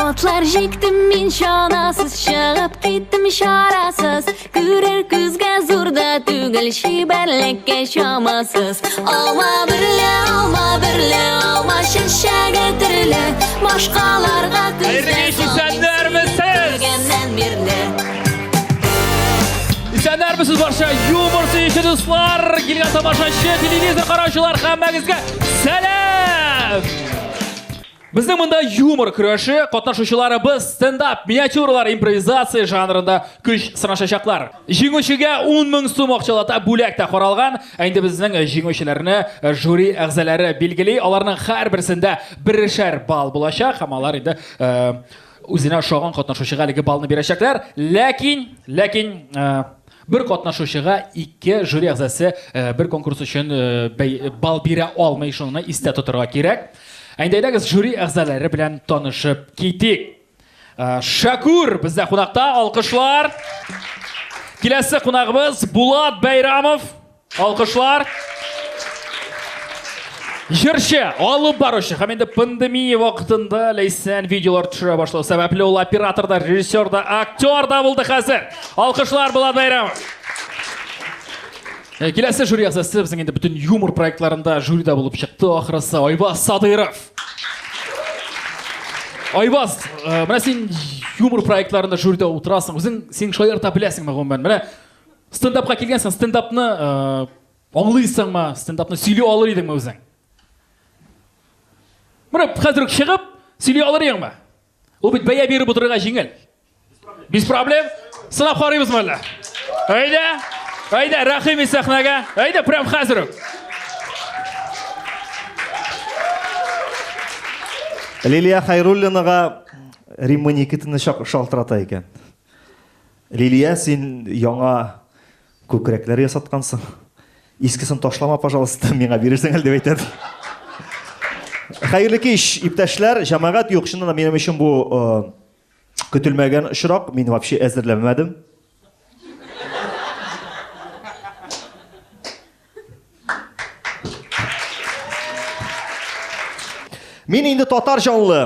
Otlar jiktim min şanasız, şağıp gittim şarasız. Gürer küzge zurda tügül, şiberlekke şamasız. Alma birle, alma şişe getirile. Başkalarga küzge İzleyenler misiniz? İzleyenler misiniz barcha yumor suyucu dostlar, kelgan tomoshachi, televizor qarovchilar hammangizga salom. Bizning bunda yumor kurashi qatnashuvchilari stand-up miniatyuralar improvizatsiya janrida kuch sinashacaklar. Jinguvchiga 10 ming so'm ақчалата bo'lakda qaralgan. Endi bizning jinguvchilarni juri a'zolari belgili. Ularning har birisida birishar ball bo'lacak. Hammalar endi o'zini o'xshagan qatnashuvchiga haligi ballni berishaklar. Lekin bir qatnashuvchiga ikki juri a'zosi bir konkurs uchun ball bera olmay shuni esda tutirga kerak. Endi juri a'zolari bilan tanishib ketdik. Shakur bizda qonaqda, olqishlar. Kelasi qonog'imiz Bulat Bayramov. Olqishlar. Jirchi olib boruvchi, ham endi pandemiya vaqtida laysan videolar tushira boshladi sababli u operatorda, rejissyorda, aktyorda bo'ldi hozir. Olqishlar Bulat Bayramov. Kelasi juri a'zosi bizning endi butun yumor proyektlarida jurida bo'lib chiqdi. Oxirisi Oybaz Sodirov. Oybaz, mana sen yumor proyektlarida jurida o'tirasan. Sen shoir tabilasingmi g'umman? Mana stand-upga kelgansan, stand-upni anglaysanmi? Stand-upni сөйлей olar edingmi o'zing? Mana hozir chiqib сөйлей olar edingmi? U bit baya berib o'tirgan jingil. Без проблем. Sinab qaraymiz mana. Hayda, rahim sahnaga. Hayda, prям hozir. Liliya Xayrullinaga Римма Никитаны шалтырата ekan. Liliya, sen яңа көкірәкләр ясаткансың. Искесен ташлама, пожалуйста, миңа бирерсең деп әйтәде. Хәерле кич, иптәшләр, җәмәгать юк, чыннан минем өчен бу көтелмәгән очрак. Мин вообще әзерләмәдем. Мен инде татар жанлы.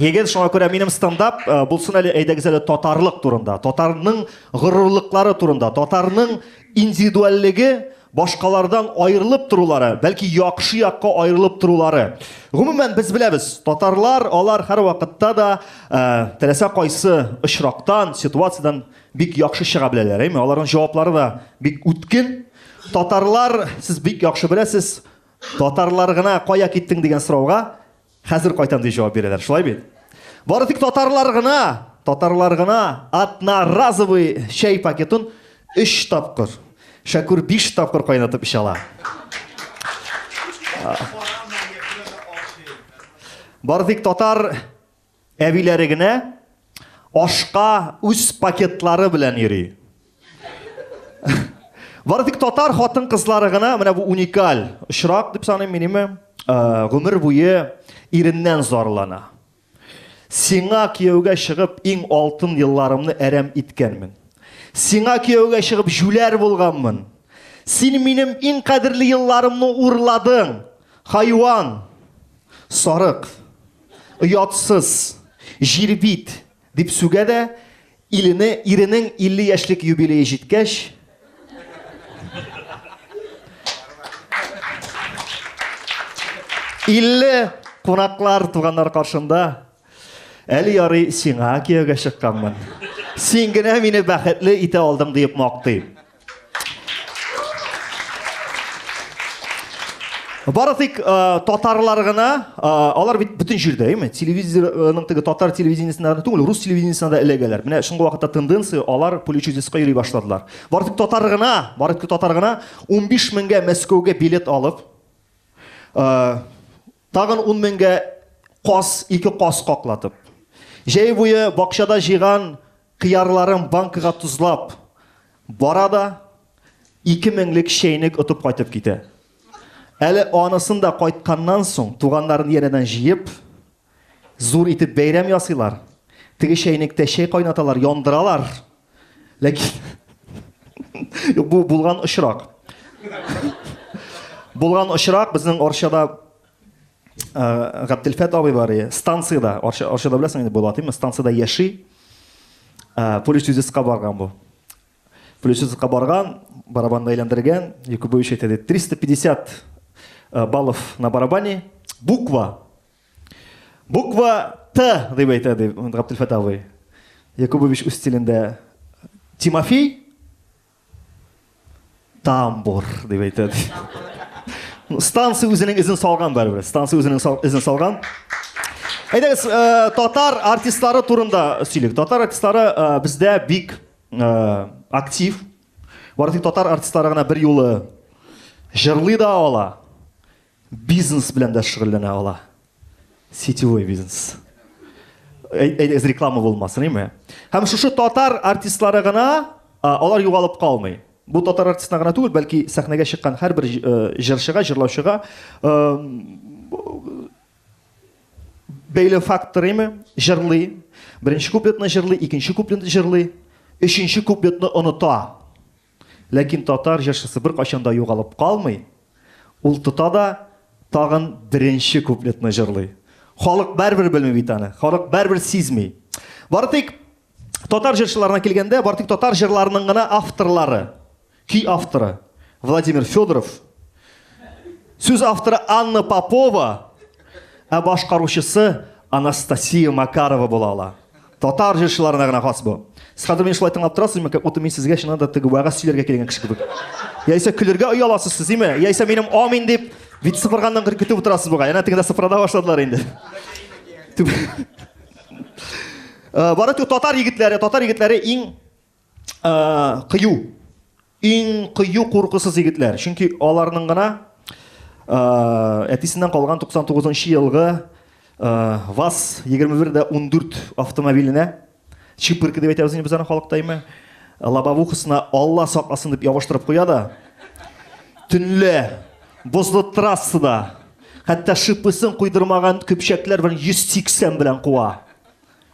Егер шуңа күрә минем стендап булсын әле әйдәгез әле татарлык турында, татарның горурлыклары турында, татарның индивидуальлеге башкалардан аерылып турулары, бәлки яхшы якка аерылып турулары. Гомумән без беләбез, татарлар алар һәр вакытта да теләсә кайсы очрактан, ситуациядан бик яхшы чыга беләләр, әйме? Аларның җаваплары да бик үткен. Татарлар, сез бик яхшы беләсез, татарлар гына кая киттең дигән сорауга хәзер кайтам дип җавап бирәләр. Шулай бит? Бары тик татарлар гына одноразовый чай пакетын 3 тапкыр, Шакур 5 тапкыр кайнатып эчә ала. Бары тик татар әбиләре генә ашка үз пакетлары белән йөри. Бары тик татар хатын-кызлары гына, менә бу уникаль очрак дип саныйм минем, гомер буе иреннән зарлана. Сиңа кияүгә чыгып иң алтын елларымны әрәм иткәнмен. Сиңа кияүгә чыгып жүләр булганмын. Син минем иң кадерле елларымны урладың. Хайван, сарык, оятсыз, җирбит дип сүгәдә иренең 50 яшьлек юбилее җиткәч, илле кунаклар, туганнар каршында әле ярый сиңа кияүгә чыкканмын. Син генә мине бәхетле итә алдың дип мактый. Бары тик татарлар гына, алар бит бүтән җирдә, әйме? Телевизорның теге татар телевидениесендә түгел, рус телевидениесендә эләгәләр. Менә шуңга вакытта тенденция, алар поличудискка йөри башладылар. Бары тик татар гына 15 меңгә Мәскәүгә билет алып, тагын 10 меңгә ике кас каклатып, җәй буе бакчада җыйган кыярларын банкага тузлап, барада 2 меңлек чәйнек отып кайтып китә. Әле анысын да кайтканнан соң, туганнарын янәдән җыеп, зур итеп бәйрәм ясыйлар. Теге чәйнектә чәй кайнаталар, яндыралар. Ләкин бу булган очрак. Булган очрак безнең Арчада Габделфат абый бар, станцияда, Арчада беләсең инде Булатыймы, станцияда яши. Полицейскийга барган бу. Полицейскийга барган, барабанны әйләндергән, Якубович әйтә, 350 баллов на барабане. Буква Т дип әйтә Габделфат абый. Якубович үз стилендә Тимофей Тамбур дип әйтә. Станция үзенең изен салган барыбер. Станция үзенең изен салган. Әйдәгез, татар артистлары турында сөйлик. Татар артистлары бездә бик актив. Бары татар артистлары гына бер юлы җырлый да ала. Бизнес белән дә шөгыльләнә ала. Сетевой бизнес. Әйдәгез, реклама булмасын, әйме? Һәм шушы татар артистлары гына алар югалып калмый. Бу татар артистына гына түгел, бәлки сәхнәгә чыккан һәрбер җырчыга, җырлаучыга бәйле фактор име, җырлый. Беренче куплетны җырлый, икенче куплетны җырлый, өченче куплетны оныта. Ләкин татар җырчысы бер качан да югалып калмый. Ул тота да тагын беренче куплетны җырлый. Халык бәрбер белми бит аны. Халык бәрбер сизми. Бары тик татар җырчыларына килгәндә, бары тик татар җырларының гына авторлары. Ки авторы Владимир Федоров, сүз авторы Анна Попова, а башкаручысы Анастасия Макарова була ала. Татар җырчыларына гына хас бу. Сез хәзер мин шулай тыңлап торасызмы? Мин сезгә чыннан да теге вәгазь сөйләргә килгән кеше кебек. Яисә көләргә ояласыз сез, име? Яисә минем амин дип бит сыфыргандан көтеп утырасыз буга. Яна тегендә сыфырда башладылар инде. Бары тик татар егетләре иң кыю. Иң кыю куркысыз егетләр. Чөнки аларның гына әтисеннән калган 99 елгы ВАЗ-21-14 автомобиленә чипыркы дип әйтәбез без аны халыкта, име? Лобовухасына Алла сакласын дип ябыштырып куя да. Төнлә бозлы трассада хәтта шипысын куйдырмаган көпчәкләр белән 180 белән куа.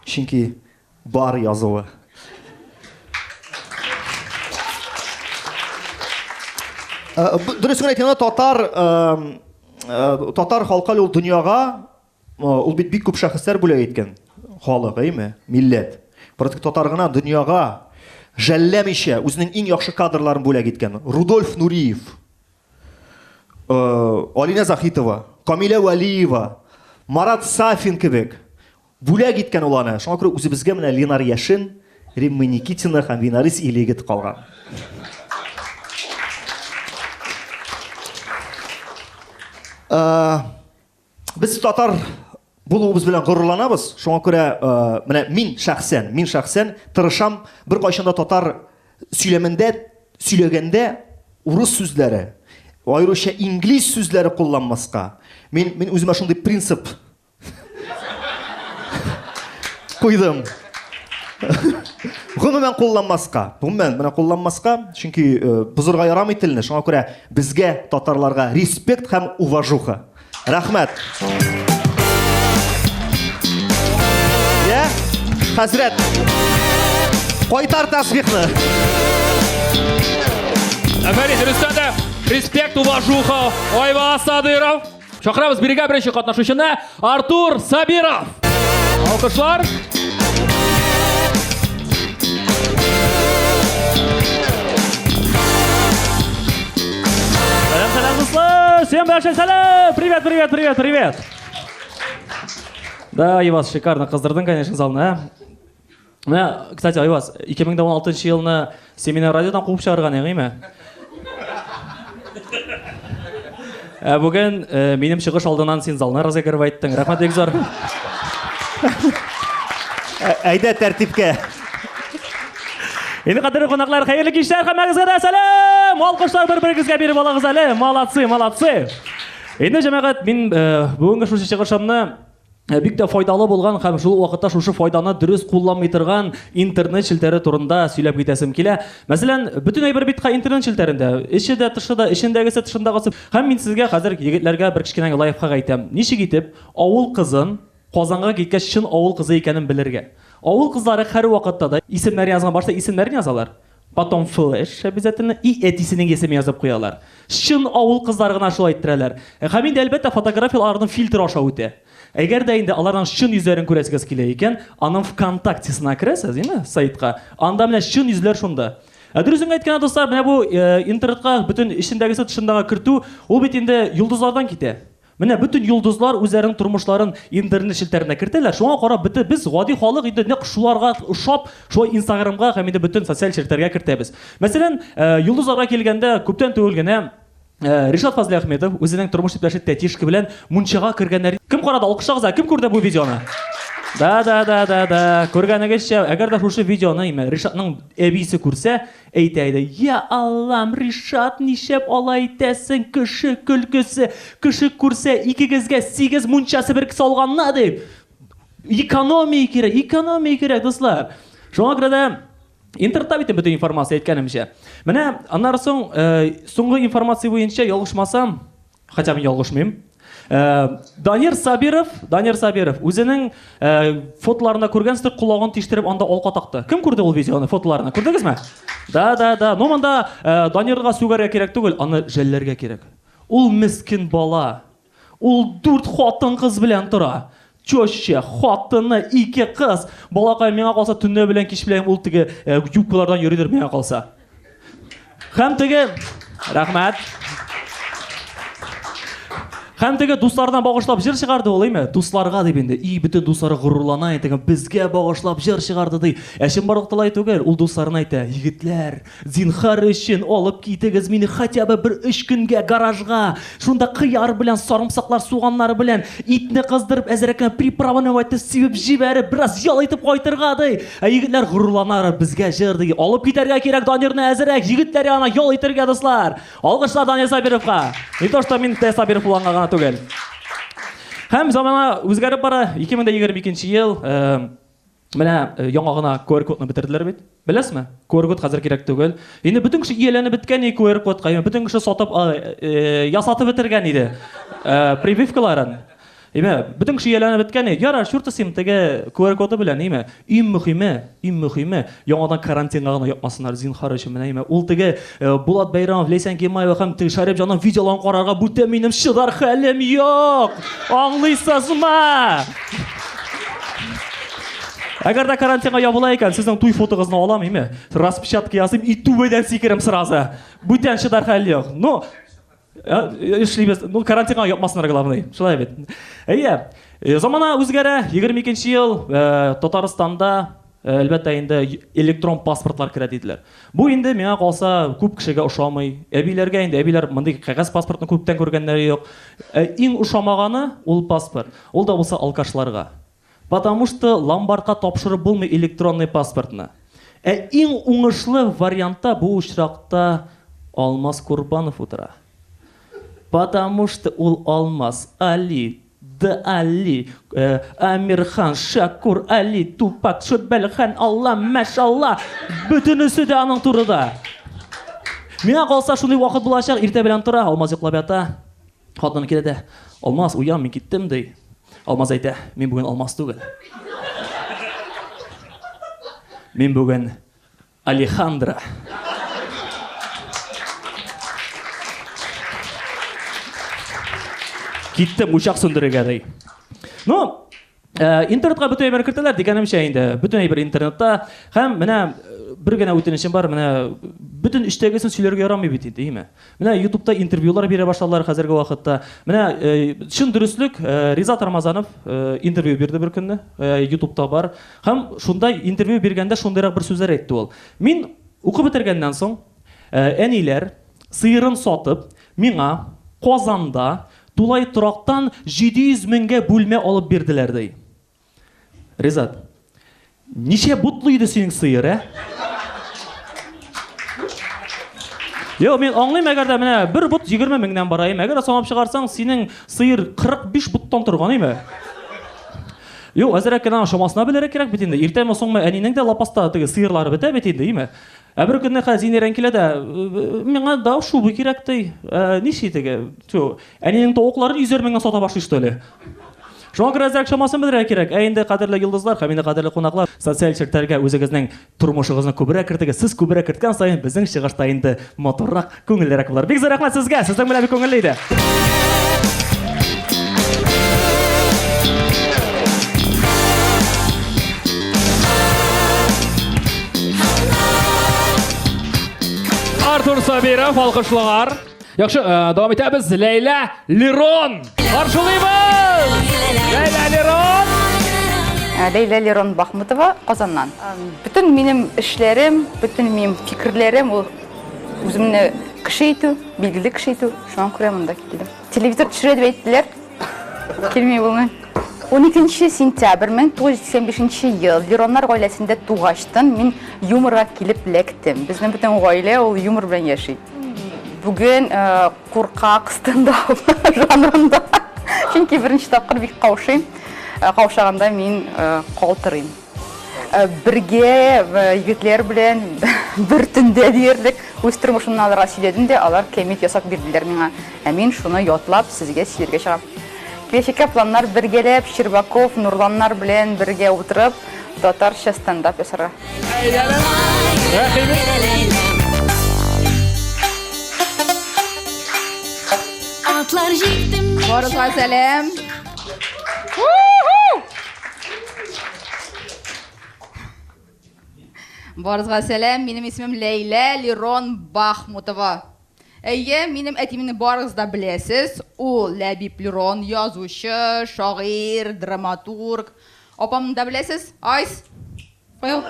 Чөнки бар язуы. Дөресен әйткәндә, татар халкы ул дөньяга ул бит бик күп шәхесләр бүләк иткән. Халык, әйме? Милләт. Бары татар гына дөньяга жәлләмичә үзенең иң яхшы кадрларын бүләк иткән. Рудольф Нуриев, Алина Захитова, Камилә Вәлиева, Марат Сафин кебек бүләк иткән уланы. Шуңа күрә үзебезгә менә Ленар Яшин, Римма Никитина һәм Винарис Илегит калган. Без татар булуыбыз белән горурланабыз. Шуңа күрә менә мин шәхсән тырышам бер кайчанда татар сөйләгәндә урыс сүзләре, аеруча инглиз сүзләре кулланмаска. Мин үземә шундый принцип куйдым. Гомумән кулланмаска, чөнки бузырга ярамый телне. Шуңа күрә безгә татарларга респект һәм уважуха. Рәхмәт. Хәзрәт, кайтар тасбихны. Фәрит Рөстәмов, респект, уважуха, Айва Садыров. Чакырабыз бирегә беренче катнашучыны Артур Сабиров. Алкышлар. Салам, дуслар! Всем большой салам! Привет! Да, Айваз, шикарно кыздырдың, конечно, залны. Кстати, Айваз, 2016 жылны семинар радиодан қуып шығарған ең, бүгін менің шығыш алдынан сен залына разыграв айттың. Рахмат, бек зор. Әйдә тәртипкә. Енді қадірлі қонақлар, қайырлы кештер, қамағызға да сәлем! Алқыштар бір-біріңізге беріп алағыз әлі. Молодцы. Енді жамағат, мен бүгінгі шушы шығышымны бик тә файдалы булган һәм шул вакытта шушы файданы дөрес кулланмый торган интернет челтәре турында сөйләп китәсем килә. Мәсәлән, бөтен әйбер бит интернет челтәрендә, эчедә, тышыда, эчендәгесе, тышындагысы. Һәм мин сезгә хәзер егетләргә бер кичкенә лайфхак әйтәм. Ничек итеп авыл кызын Казанга киткәч чын авыл кызы икәнен белергә. Авыл кызлары һәр вакытта да исемнәр язган башта исемнәрен язалар. потом флеш обязательно и әтисенең исемен язып куялар. Шын авыл кызлары гына шулай иттерәләр. Һәм инде әлбәттә фотографияларның фильтр аша үтә. Әгәр дә инде аларның шын йөзләрен күрәсегез килә икән, аның ВКонтактесына керәсез, диме, сайтка. Анда менә шын йөзләр шунда. Дөресен әйткәндә, достар, менә бу интернетка бөтен ичендәгесе тышындагы кертү, ул бит инде йолдызлардан китә. Менә бөтен йолдызлар үзләренең тормышларын интернет челтәренә кертәләр. Шуңа карап без гади халык инде нәкъ шуларга ошап, шулай Инстаграмга һәм инде бөтен социаль челтәргә кертәбез. Мәсәлән, йолдызларга килгәндә күптән түгел генә Ришат Фазли Әхмәтов үзенең тормыш иптәше Тәтишка белән мунчага кергәннәр. Кем карады? Алкышлагыз, кем күрде бу видеоны? Да. Күргәнегезчә, әгәр дә шушы видеоны Ришатның әбисе күрсә, әйтә иде: "Я Аллам, Ришат, нишәп алай итәсең, кеше көлкесе, кеше күрсә, икегезгә 8 мунчасы бер салганна" дип. Экономия кирәк, дуслар. Шуңа күрә дә интернетта бит бөтен информация әйткәнемчә. Менә аннан соң соңгы информация буенча ялгышмасам, хотя мин ялгышмыйм. Данир Сабиров үзенең фотоларында күргәнсез, кулагын тиштереп анда алка такты. Кем күрде ул видеоны, фотоларны? Күрдегезме? Да. Но монда Данирга сүгәргә кирәк түгел, аны жәлләргә кирәк. Ул мискин бала. Ул 4 хатын кыз белән тора. Чөшче, хатыны, 2 кыз. Балакай миңа калса төнне белән кич белән ул теге юбкалардан йөридер миңа калса. Һәм теге рәхмәт. Һәм теге дуслардан багышлап җыр чыгарды ул, әйме? Дусларга дип инде. Бөтен дуслары горурлана, әйтәгән, безгә багышлап җыр чыгарды ди. Әшин барлык тылай түгел, ул дусларына әйтә: "Егетләр, зинһар өчен алып китегез мине хотя бы бер 3 көнгә гаражга. Шунда кыяр белән, сарымсаклар, суганнары белән итне кыздырып, әзрәккән приправаны вайтып сибеп җибәреп, бераз ял итеп кайтырга ди." Егетләр горурланар, безгә җыр ди. Алып китәргә кирәк Данирны әзрәк, егетләр янына ял итәргә, дуслар. Алгышлар Данир Сабировка. Не то что мин Сабиров булганга түгел. Һәм замана үзгәреп бара. 2022 ел менә яңа гына QR-кодны бетерделәр бит. Беләсезме? QR-код хәзер кирәк түгел. Инде бөтен кеше ияләнеп беткән QR-кодка, бөтен кеше сатып ясатып бетергән иде. Прививкаларын. Бөтен кеше ияләнеп беткән иде. Ярар, шуртысым теге QR-коды белән, иң мөһиме, яңадан карантинга гына япмасыннар, зинһар өчен менә, ул теге Булат Бәйрәмов, Ләйсән Кемаева һәм теге Шәриф җанның видеоларын карарга бүтән минем чыдар хәлем юк. Аңлыйсызмы? Әгәр дә карантинга ябыла икән, сезнең туй фотогызны алам, распечатка ясыйм, и түбәдән сикерем сразу. Бүтән чыдар хәл юк. Карантинга япмасыннар, главный. Шулай бит. Замана үзгәрә. 22 ел Татарстанда әлбәттә инде электрон паспортлар кирәк диделәр. Бу инде миңа калса күп кешегә ошамый. Әбиләргә инде әбиләр мондый кагаз паспортны күптән күргәннәре юк. Иң ошамаганы ул паспорт. Ул да булса алкашларга. Потому что ломбардка тапшырып булмый электронный паспортны. Иң уңышлы вариантта бу очракта Алмаз Курбанов утыра. Потому что ул Алмаз, Али, Али, Амирхан, Шакур, Али, Тупак, Шөбәлхан, Алла, мәшалла, бөтенесе дә аның турыда. Миңа калса шундый вакыт булачак, иртә белән тора, Алмаз йоклап ята. Хатыны килә дә: "Алмаз, уян, мин киттем" ди. Алмаз әйтә: "Мин бүген Алмаз түгел. Мин бүген Алехандро." Киттем учак сөндерергә ди. Интернетка бөтен әйбер кертәләр дигәнемчә инде. Бөтен әйбер интернетта. Һәм менә бер генә үтенечем бар, менә бөтен эштәгесен сөйләргә ярамый бит инде, әйме? Менә YouTube'та интервьюлар бирә башладылар хәзерге вакытта. Менә чын дөрестлек, Ризат Рамазанов интервью бирде бер көнне, YouTube'та бар. Һәм шундай интервью биргәндә шундыйрак бер сүзләр әйтте ул. Мин укып бетергәннән соң, әниләр сыерын сатып, миңа Казанда Тулай торактан 700 меңгә бүлмә алып бирделәр ди. Ризат, ничә бутлы иде синең сыер, Мен аңлыйм, әгәр дә менә бер бут 20 меңнән бара, әгәр санап чыгарсаң, синең сыер 45 буттан торган, әзрәк кенә шамасына белергә кирәк бит инде. Иртәме соңмы әнинең дә лапаста теге сыерлары бетә бит инде, Бер көнне хәзинәрән килә дә, миңа да шубы кирәк ди. Ничә теге? Әнинең тавыкларын 100 меңгә сата башлый что ли? Шуңа күрә әзрәк шамасын белергә кирәк. Ә инде кадерле йолдызлар һәм инде кадерле кунаклар, социаль челтәргә үзегезнең тормышыгызны күбрәк кертегез. Сез күбрәк керткән саен безнең чыгышта инде моторрак, күңеллерәк булыр. Бик зур рәхмәт сезгә. Сезнең белән бик күңелле иде. Артур Сабиров, алкышлар. Яхшы, давам итәбез. Лейла Лерон. Каршылыйбыз. Лейла Лерон. Лейла Лерон Бахмутова, Казаннан. Bütün минем эшләрем, bütün минем фикерләрем ул үземне кеше итү, билгеле кеше итү. Шуңа күрә монда килдем. Телевизор төшерә дип әйттеләр. Килмәй булмый. 12 сентябрь 1985 ел Лероннар гаиләсендә тугаштан мин юморга килеп лектем. Безнең бөтен гаилә ул юмор белән яши. Бүген куркак стендап жанрында. Чөнки беренче тапкыр бик каушыйм. Каушаганда мин калтырыйм. Бергә егетләр белән бер төндә диярлек үз тормышымны аларга сөйләдем дә, алар кемит ясап бирделәр миңа. Ә мин шуны ятлап сезгә сөйләргә чыгам. Киләчәккә планнар бергәләп Щербаков, Нурланнар белән бергә утырып татарча стендап ясарга. Atlar jiktim. Барыгызга сәлам. Барыгызга сәлам. Минем исемем Лейла Лерон Бахмутова. Әйе, минем әтимне барыгыз да беләсез. Ул Ләбиб Лерон, язучы, шагыйрь, драматург. Апамны да беләсез? Айс. Файл.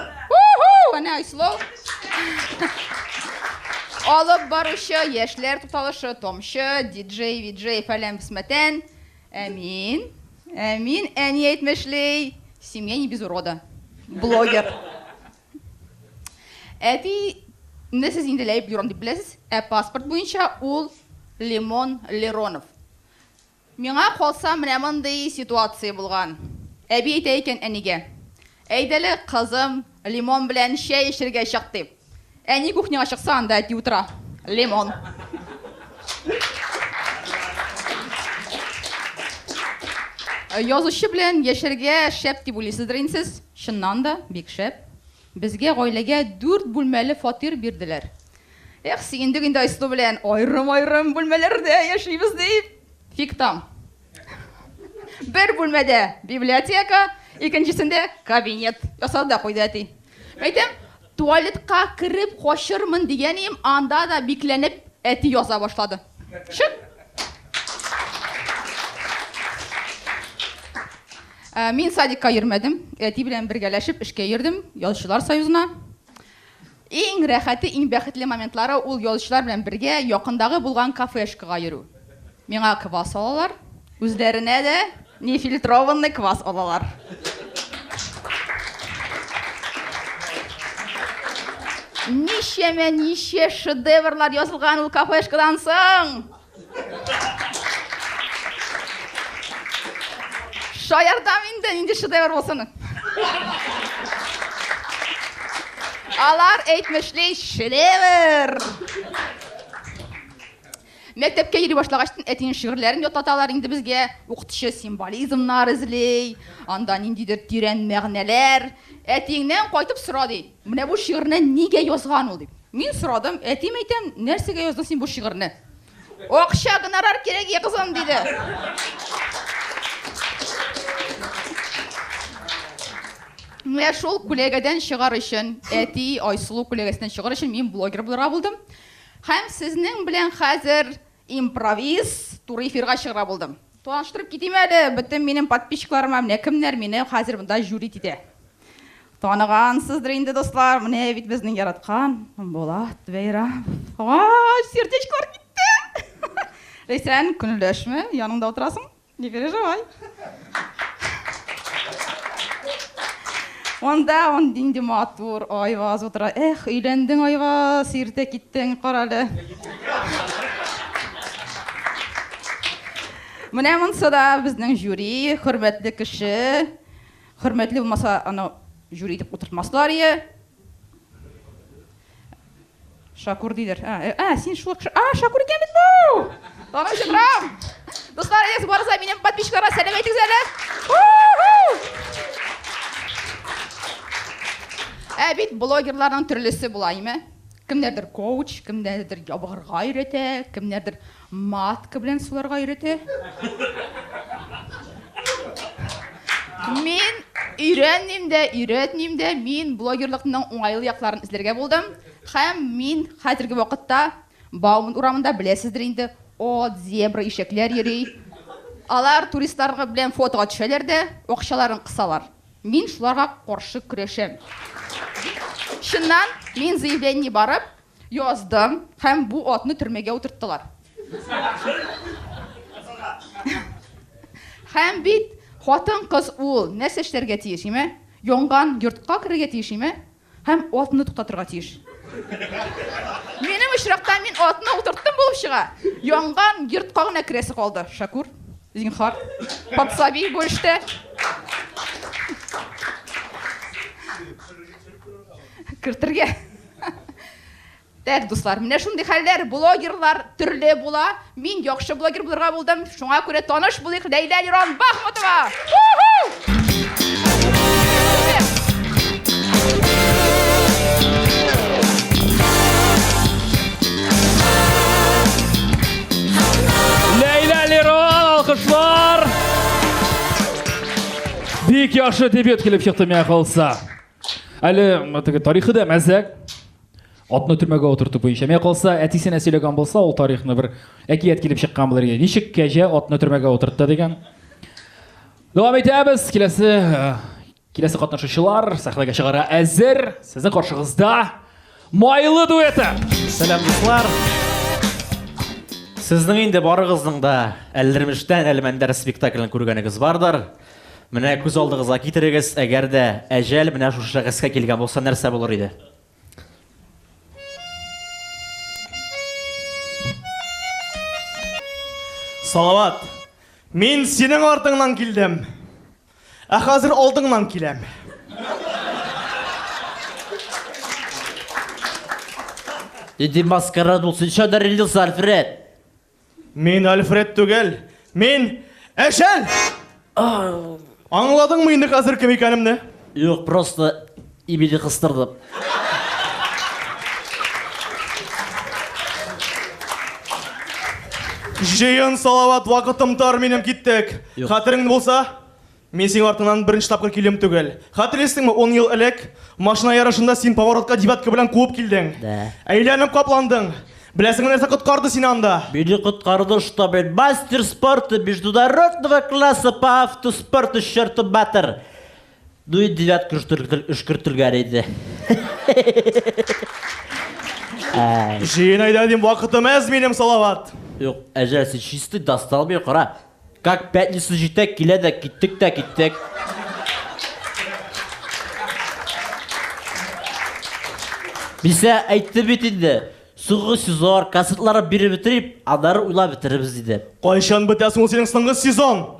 Ана Айсло. Алып баручы яшьләр туталышы, томчы, диджей фәлән бисмәтән. Әмин. Әни әйтмешли. Семья не без урода. Блогер. Әти не сез инде Ләбиб Лерон дип беләсез? Паспорт буенча ул Лимон Леронов. Миңа калса менә мондый ситуация булган. Әби әйтә икән әнигә. Әйдәле кызым, Лимон белән чәй эчәргә чык дип. Әни кухняга чыкса, анда әти утыра. Лимон. Язучы белән яшәргә шәп дип уйлыйсыздыр инде сез? Чыннан да бик шәп. Безгә гаиләгә 4 бүлмәле фатир бирделәр. Сөендек инде Айслу белән айрым бүлмәләрдә яшибез дип. Фиктам. Бер бүлмәдә библиотека, икенчесендә кабинет. Ясады да куйды әти. Әйтәм, туалетка кирип кашырмын дигәнем, анда да бикләнеп әти яза башлады. Шык. Мин садикка йөрмәдем. Әти белән бергәләшеп эшкә йөрдем, Язучылар союзына. Иң рәхәте, иң бәхетле моментлары ул язучылар белән бергә якындагы булган кафешкага йөрү. Миңа квас алалар, үзләренә дә нефильтрованный квас алалар. Ничә шедеврлар язылган ул кафешкадан соң. Шаярдам инде шедевр булсын. Алар әйтмешли шедевр. Мәктәпкә йөри башлагачтан әтинең шигырьләрен ятаталар инде безгә. Укытучы символизмнар эзли, анда ниндидер тирән мәгънәләр. Әтиңнән кайтып сорады. Менә бу шигырьне нигә язган ул дип. Мин сорадым, әтим әйтәм, нәрсәгә яздың син бу шигырьне? Акча гонорар кирәк, кызым, диде. Менә шул күләгәдән чыгар өчен, әти Айсылу күләгәсеннән чыгар өчен мин блогер булырга булдым. Һәм сезнең белән хәзер импровиз туры эфирга чыгыра булдым. Таныштырып китим әле, бөтен минем подписчикларыма, менә кемнәр мине хәзер монда жюри итә. Танығансыздыр инде дуслар, менә бит безнең яраткан Булат Бәйрәмов. Сердечкалар китте. Ләйсән, күңелдәшме? Яныңда утырасың? Не переживай. Онда инде матур Айваз утыра. Өйләндең Айваз, иртә киттең, каралы. Менә монсыда безнең жюри, хөрмәтле кеше, хөрмәтле булмаса, аны жюри дип утыртмаслар ие. Шакур дидер. Син шул кеше. Шакур икән бит бу. Танышырам. Достар, әйдәгез барыза минем подписчикларга сәлам әйтегез әле. Бит блогерларның төрлесе була, име? Кемнәрдер коуч, кемнәрдер ябарга өйрәтә, кемнәрдер матка белән суларга өйрәтә. Мин өйрәнмим дә, мин блогерлыкның уңайлы якларын эзләргә булдым. Һәм мин хәзерге вакытта Бауман урамында беләсездер инде, зебра ишәкләр йөри. Алар туристларга белән фотога төшәләр дә, акчаларын кысалар. Мин шуларга каршы көрәшәм. Шуннан мин заявление барып яздым, һәм бу атны төрмәгә утырттылар. Һәм бит хатын-кыз ул нәрсә эшләргә тиеш, име? Янган йортка керергә тиеш, име? Һәм атны туктатырга тиеш. Минем очракта мин атны утырттым булып чыга. Янган йортка гына керәсе калды. Шакур, зинхар, подсоби бөлеште. Кертергә. Так, дуслар, менә шундый хәлләр, блогерлар төрле була. Мин яхшы блогер булырга булдым. Шуңа күрә таныш булыйк, Ләйлә Лирон Бахмутова. Ләйлә Лирон, алкышлар. Бик яхшы дебют килеп чыкты миңа калса. Әле тарихы да мәзәк. Атны төрмәгә утыртып буенча. Миңа калса, әтисенә сөйләгән булса, ул тарихны бер әкият килеп чыккан булыр иде. Ничек кәҗә атны төрмәгә утыртты дигән. Дәвам итәбез. Киләсе катнашучылар сәхнәгә чыгарга әзер. Сезнең каршыгызда Майлы дуэты. Сәлам дуслар. Сезнең инде барыгызның да Әлләрмештән Әлмәндәр спектаклен күргәнегез бардыр. Менә күз алдыгызга китерегез, әгәр дә әҗәл менә шушы шәхескә килгән булса, нәрсә булыр иде? Салават, мин синең артыңнан килдем. Ә хәзер алдыңнан киләм. Иди маскарад булсын, шәдәр релиза Альфред. Мин Альфред түгел, мин әҗәл. Аңладыңмы инде хәзер кем икәнемне? Юк, просто ибиде кыстырдым. Җыен Салават, вакытым тар, минем киттек. Юк. Хәтерең булса, мин синең артыңнан беренче тапкыр килем түгел. Хәтерлисеңме, 10 ел элек машина ярышында син поворотка девятка белән куып килдең. Да. Әйләнеп капландың. Беләсеңме нәрсә коткарды сине анда? Биде коткарды, что бит мастер спорта международного класса по автоспорту Шерты Батыр. Ну и девятка үшкіртілгәр иде. Җыен әйдә дим, вакытым әз минем, Салават. Юк, әҗәл, сен чистый достал бей, қара. Как пятница җитәк килә дә киттек. Бисә әйтте бит инде. Сугы сезон, кассетлары биреп бетерип, аннары уйлап бетеребез диде. Кайчан бетәсең ул синең соңгы сезон?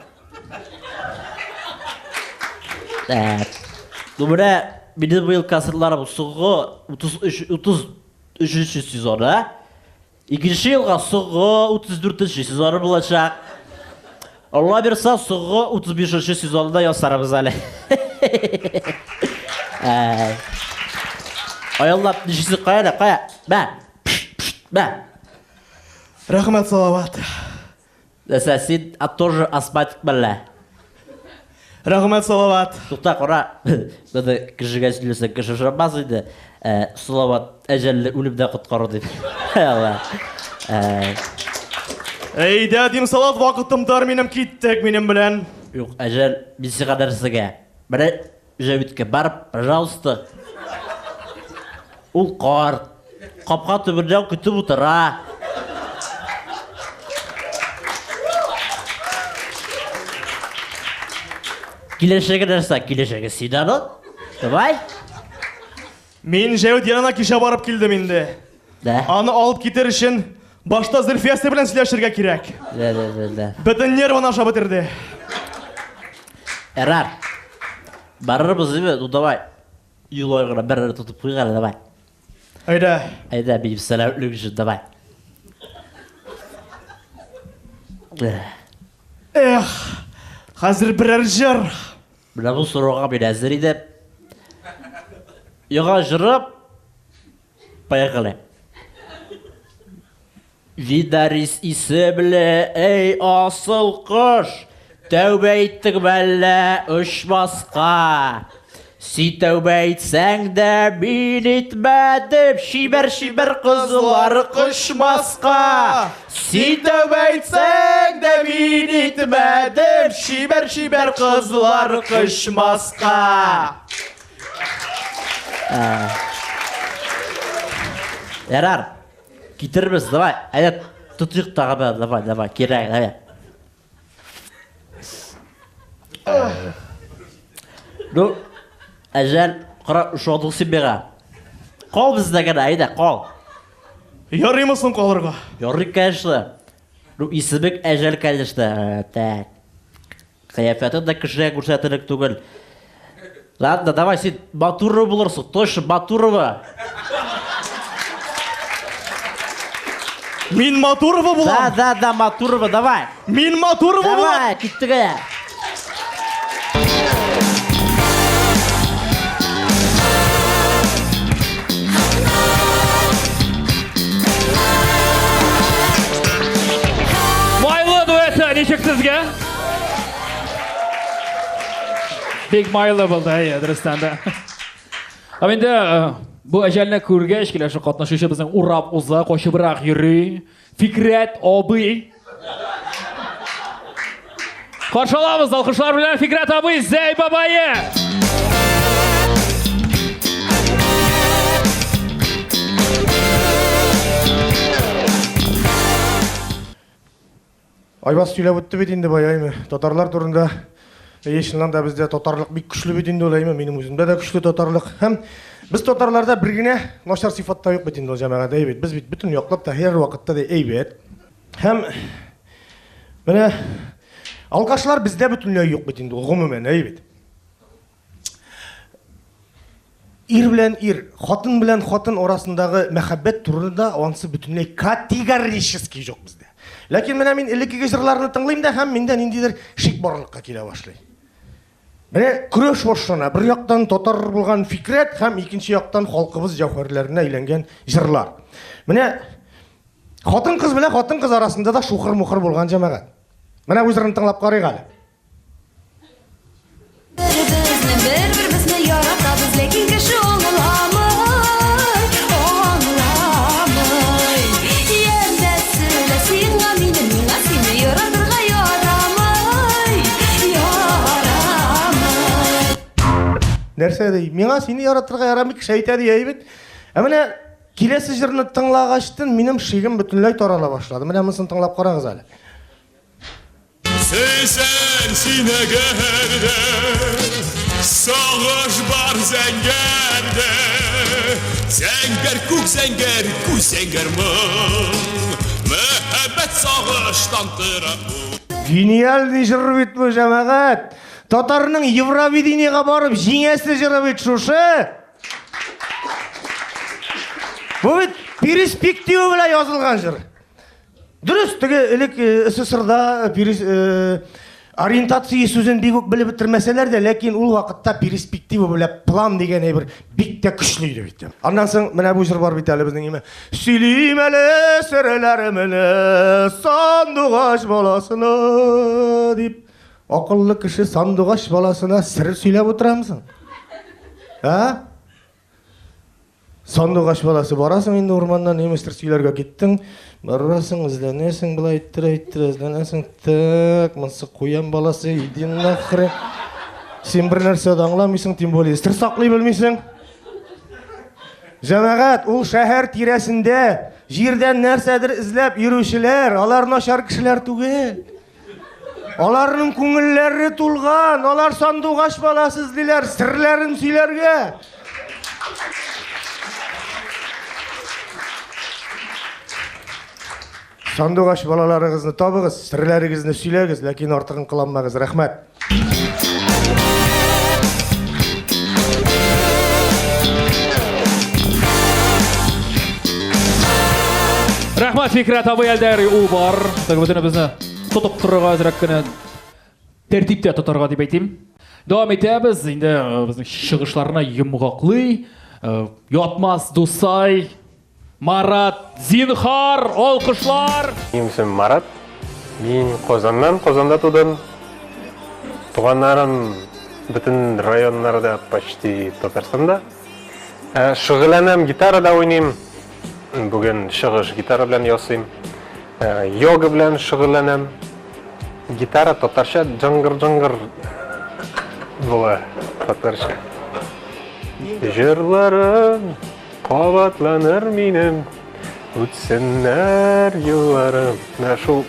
Ну менә мине быел кассетлары сугы 33 сезон, а? Икенче елга сугы 34 сезоны булачак. Алла бирса сугы 35 сезонда ясарбыз әле. Аяллап нишесе кая? Бә. Рәхмәт, Салават. Дәсә син тоже астматик белә. Рәхмәт, Салават. Тукта, кара. Бәдә кешегә сөйләсәң, кеше шармас иде. Салават әҗәлле үлемдән коткарды дип. Алла. Әйдә дим, Салават, вакытым тар, минем киттек минем белән. Юк, әҗәл бисе кадәрсегә. Менә Җәвиткә барып, пожалуйста. Ул карт. Капка төбендә көтеп утыра. Киләчәге нәрсә? Киләчәге синаны? Давай. Мин Җәвит янына кичә барып килдем инде. Да. Аны алып китер өчен башта Зөлфиясы белән сөйләшергә кирәк. Да. Бөтен нервын аша бетерде. Эрар. Барырбыз диме? Ну давай. Юлай гына бер тотып куйган, давай. Әйдә. Бим сәламлек өчен, давай. Эх, қазір бірер жыр. Мына бұл сұрауға мен әзір едім. Ұйға жырып, поехали. Видарис исемле, ей асыл құш, тәубе еттік мәлі ұшмасқа. Си тәубе етсәң дә мен етмәдім, шибір қызылар құшмасқа. Си тәубе етсәң дә мен етмәдім, шибір қызылар құшмасқа. Ярар, кетірміз, давай, әйет, тұтық тағы, давай, керайын, давай. Ну, әжәл, қыра ұшадық сен беға. Қол біздеген, әйді, қол. Ярымысың қолырға. Яррик, конечно. Ну, исімік әжәл, конечно. Так. Қияфеті да кішіге көрсетілік түгіл. Ладно, давай, сен Батурова болырсың, точно Батурова. Мен Матурова болам. Да, Матурова, давай. Мен Матурова болам. Давай, кеттік әя. Майлы дуэті, нешік сізге? Бек майлы болды, дұрыстанда. Енді бұл әжәліне көргеш келеші қатнашушы біздің ұрап ұза, қошы бірақ үйрі, Фикрет абый. Қаршаламыз, алқышлар білен Фикрет абый, Зәй бабайы. Айбас сөйлеп өтті бет енді баяймы. Тотарлар турында ешінлан да бізде тотарлық бик күшлі бет енді олаймы. Менің өзімде де күшлі тотарлық. Хәм біз тотарларда біргіне нашар сифатта yok бет енді ол жамаға да ейбет. Біз бит бүтін yoqlап та her вақытта да ейбет. Хәм міне алқашылар бізде бүтінлей yok бет енді ол ғұмымен ейбет. Ир белән ир, хатын белән хатын арасындағы мәхәббәт турында онсы бүтінлей категорически жоқ бізде. Ләкин менә мин элеккеге җырларны тыңлыйм да һәм миндә ниндидер шик барлыкка килә башлый. Менә көрәш башлана. Бер яктан татар булган Фикрет һәм икенче яктан халкыбыз җәүһәрләренә әйләнгән җырлар. Менә хатын-кыз белән хатын-кыз арасында да шухыр-мухыр булган җәмәгать. Менә үзләрен тыңлап карыйк әле. Бір-бірімізді яратабыз, лекен кіші оңыламай, оңыламай. Енді сөйлесең менің, мина сені яратырға ярамай, ярамай. Нәрсә дей? Миңа сине яратырга ярамый кеше әйтә ди әйбет. Ә менә киләсе җырны тыңлагачтын минем шигем бөтенләй тарала башлады. Менә монысын тыңлап карагыз әле. Seysen sinegerde, sağış var zengerde. Zenger kuk zenger mı? Müebbet sağıştan tırak bu. Гениальный жыр бит бу җәмәгать. Татарның Евровидениегә барып җиңәсе җыры бит шушы. Бу бит перспектива белән язылган җыр. Дөрес, теге элек СССРда ориентация сүзен бик үк белеп бетермәсәләр дә, ләкин ул вакытта перспектива белән план дигән әйбер бик тә көчле иде бит. Аннан соң менә бу җыр бар бит әле безнең име. Сөйлим әле серләремне сандугач баласына дип. Акыллы кеше сандугач баласына сер сөйләп утырамсың? Ә? Сандугач баласы барасың инде урманнан неместер сөйләргә киттең. Барасың, izlәнәсең, былай иттер, izlәнәсең, так, монсы куян баласы, иди нахрен. Сен бер нәрсә дә аңламыйсың, тем более сер саклый белмисең. Җәмәгать, ул шәһәр тирәсендә җирдән нәрсәдер эзләп йөрүчеләр, алар начар кешеләр түгел. Аларның күңелләре тулган, алар сандугач баласы эзлиләр, серләрен сөйләргә. Сандугач балаларыгызны табыгыз, серләрегезне сөйләгез, ләкин артыгын кылмагыз. Рәхмәт. Рәхмәт Фикрет абый әлдәри у бар. Тәгъбүтне безне тотып торырга әзрәк кенә тәртиптә тотарга дип әйтим. Давам итәбез. Инде безнең чыгышларына йомгаклый, ятмас Дусай, Марат, зинхар, алкышлар. Минем исемем Марат. Мин Казаннан, Казанда тудым. Туганнарым бүтән районнарда почти Татарстанда. Шөгыльләнәм, гитарада уйныйм. Бүген чыгыш гитара белән ясыйм. Йога белән шөгыльләнәм. Гитара татарча җыңгыр була татарча. Җырларым кабатланыр минем, үтсеннәр елларым. Менә шул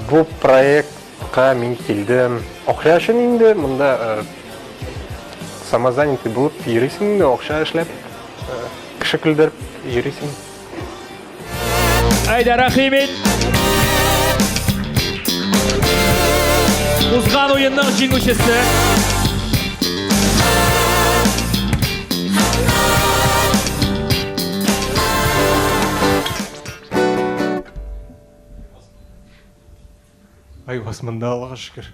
бу проектка мин килдем. Акча өчен инде монда самозанятый булып йөрисең инде, акча эшләп, кеше көлдереп йөрисең. Әйдә, рәхимет. Узган уенның җиңүчесе. Ай, басманда Аллаға шүкір.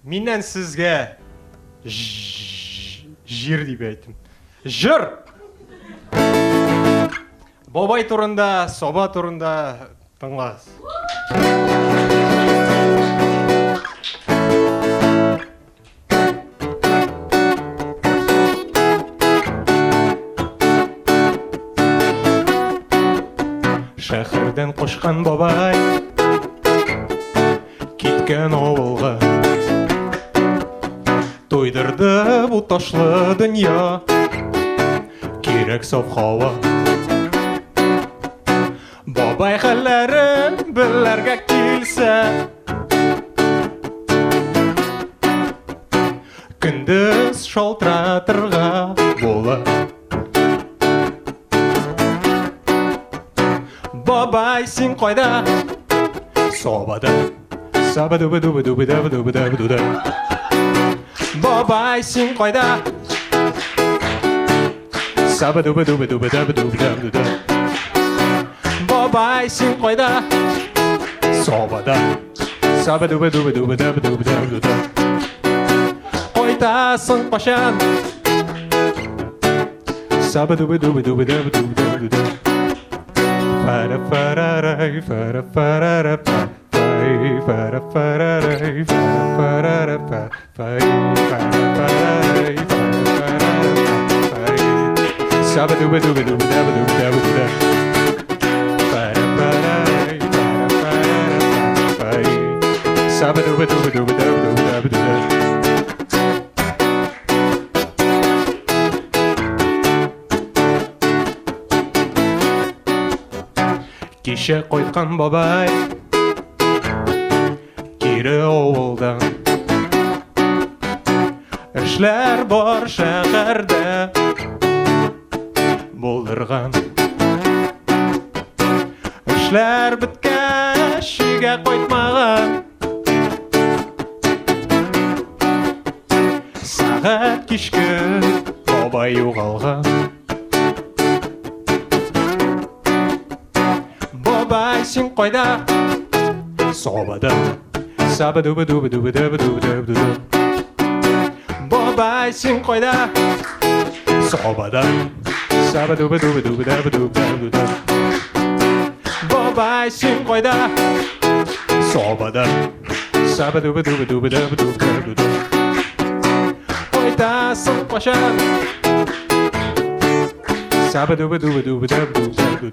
Менен сізге жир деп айттым. Жыр! Бабай турында, соба турында тыңлаңыз. Шәһәрдән кушкан бабай киткән авылга, тойдырды бу ташлы дөнья, кирәк саф һава. Бабай хәлләрен белергә килсә, көндез шалтыратырга була. Бабай, син кайда? Собада. Сабадубы-дубы-дубы-дабы-дубы-дабы-дубы-да. Бабай, син кайда? Сабадубы-дубы-дубы-дабы-дубы-дабы-да. Бабай, син кайда? Собада. Сабадубы-дубы-дубы-дабы-дубы-да. Кайтасың качан? Сабадубы-дубы-дубы-дабы-дубы-да. Para pararai, para parara pa, para pararai, para parara pa, para pararai, para parara pa, sabadubadubadubadubadubadubadubaduba. Para pararai, para parara pa, sabadubadubadubadubadubadubaduba. Кеше кайткан бабай кире авылдан, эшләр бар шәһәрдә булдырган. Эшләр беткәч өйгә кайтмаган, сәгать кичке бабай югалган. Бабай, син кайда? Собада. Сабадубы-дубы-дубы-дабы-дубы-дабы-дубы. Бабай, син кайда? Собада. Сабадубы-дубы-дубы-дабы-дубы-дабы-дубы. Бабай, син кайда? Собада. Сабадубы-дубы-дубы-дабы-дубы-дабы-дубы. Кайтасың качан? Сабадубы-дубы-дубы-дабы-дубы-дабы-дубы.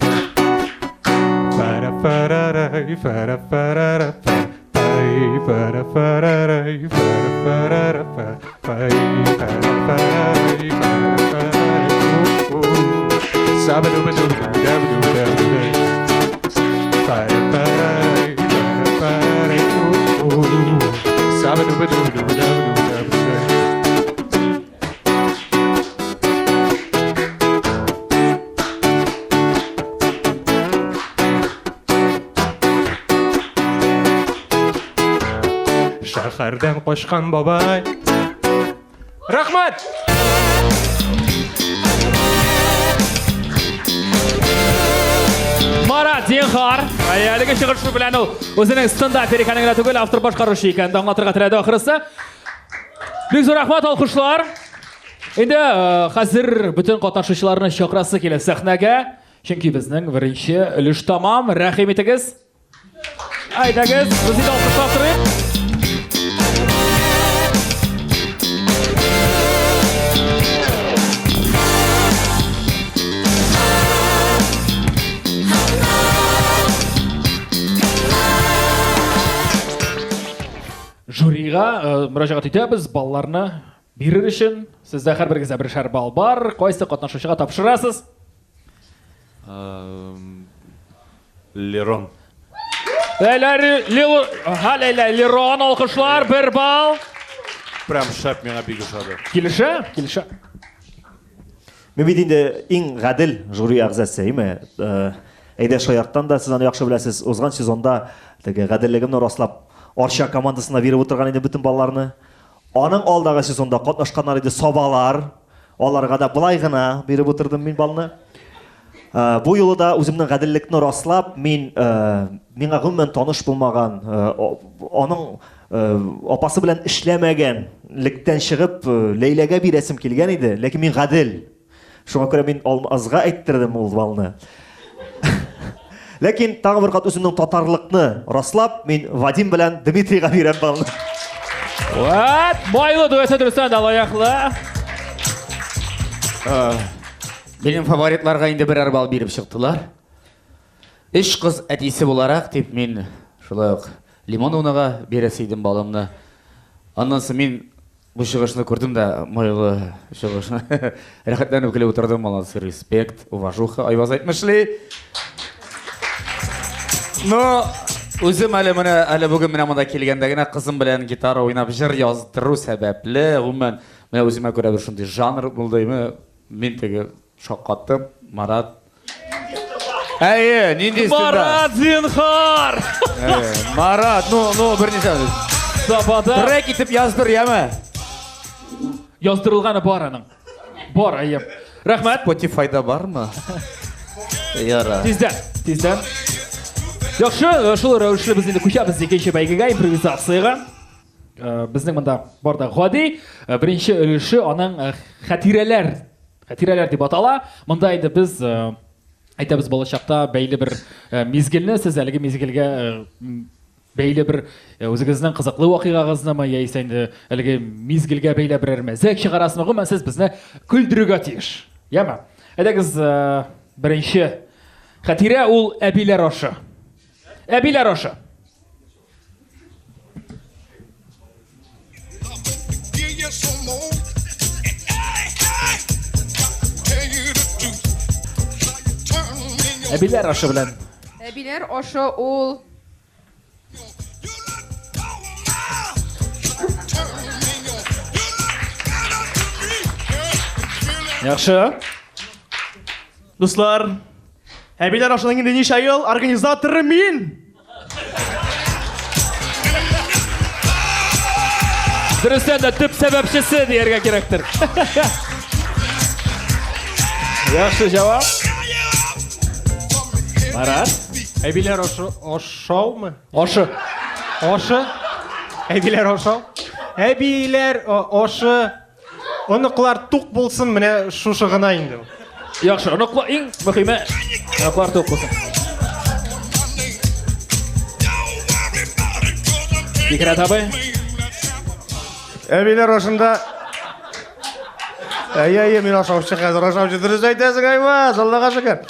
Para pararai, para parara pa, para pararai, para parara pa, para pararai, para pararai. Sabadubadubadubadubadubaduba. Para pararai, para pararai. Sabadubadubadubadubadubaduba. Шәһәрдән качкан бабай. Рәхмәт! Марат, зинхар. Әлеге чыгышы белән ул үзенең стендап берекәне генә түгел, автор башкаручы икән. Аңлатырга теләде ахрысы. Бик зур рәхмәт, алкышлар. Инде хәзер бүтән катнашучыларны чакырасы килә сәхнәгә. Чөнки безнең беренче өлеш тамам. Рәхим итегез. Әйдәгез, без инде алкышлап торыйк. Жюрига мөрәҗәгать итәбез, балларны бирер өчен. Сездә һәрберегездә бершәр балл бар. Кайсы катнашучыга тапшырасыз? Лерон. Лерон алкышлар, 1 балл. Прям шәп миңа бик ошады. Килешә. Мен бит инде иң гадел жюри әгъзасы, име? Әйдә Шаярттан да сез аны яхшы беләсез. Узган сезонда теге гаделлегемне раслап Арча командасына биреп утырган иде бүтән балларны. Аның алдагы сезонда катнашканнар иде Сабалар. Аларга да былай гына биреп утырдым мин балны. Бу юлы да үземнең гаделлекне раслап, миңа гомумән таныш булмаган, аның апасы белән эшләмәгәнлектән чыгып Ләйләгә бирәсем килгән иде, ләкин мин гадел. Шуңа күрә мин Алмазга әйттердем ул балны. Ләкин тагы бер кат үземнең татарлыкны раслап, мин Вадим белән Дмитрийга бирәм балны. Вот, байлы дуэты дөрестән дә лаяклы. Benim favoritlарға инде берәр балл биреп чыктылар. 3 кыз әтисе буларак дип мин шулай ук Лимоновнага бирәсидем балымны. Аннан соң мин бу чыгышны күрдем дә, майлы чыгышны. Рәхәтләнеп көлеп утырдым, молодцы, респект, уважуха, айваз әйтмешли. Но үзем әле бүген менә монда килгәндә генә кызым белән гитара уйнап җыр яздыру сәбәпле, гомумән менә үземә күрә бер шундый жанр булдымы, мин теге шаккаттым, Марат. Нинди стенда? Марат Зинхар! Марат, ну берничә. Сабада. Трек итеп яздыр, яме? Яздырылганы бар аның. Бар, әйе. Рәхмәт. Spotify-да бармы? Яра. Тиздән. Яхшы, шул рәвешле без инде күчәбез икенче бәйгегә, импровизацияга. Безнең монда бар да Гади, беренче өлеше аның хатирәләр дип атала. Монда инде без әйтәбез балачакта бәйле бер мизгелне, сез әлеге мизгелгә бәйле бер үзегезнең кызыклы вакыйгагызны яисә инде әлеге мизгелгә бәйле берәр мәзәк чыгарасызмы? Гомумән сез безне көлдерергә тиеш. Яме? Әйдәгез беренче хатирә ул әбиләр ашы. Әбиләр ашы. Әбиләр ашы белән. Әбиләр ашы ул Яхшы. Дуслар, әбиләр ашының инде ничә ел организаторы мин. Дөрестән дә төп сәбәпчесе дияргә кирәктер. Яхшы җавап. Марат, Әбиләр ашаумы? ашы. Ашы? Әбиләр ашау? Әбиләр ашы. Оныклар тук булсын, менә шушы гына инде. Яхшы, оныклар иң мөһиме. Оныклар тук булсын. Фикрәт абый. Әбиләр ашында мин ашаучы хәзер ашаучы дөрес әйтәсең, айваз, Аллага шөкер.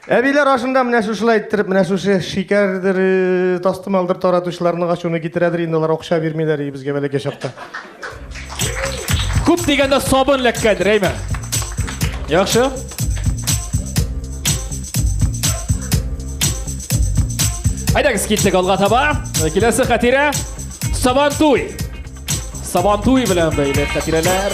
Әбиләр ашында менә шушылай иттереп, менә шушы шикәрдер, тастымалдыр таратучыларны ачуны китерәдер, инде алар акча бирмиләр безгә бәләкәй чакта. Күп дигәндә сабын ләккәдер, әйме? Яхшы. Әйдәгез киттек алга таба. Киләсе хатирә Сабантуй. Сабантуй белән бәйле хатирәләр.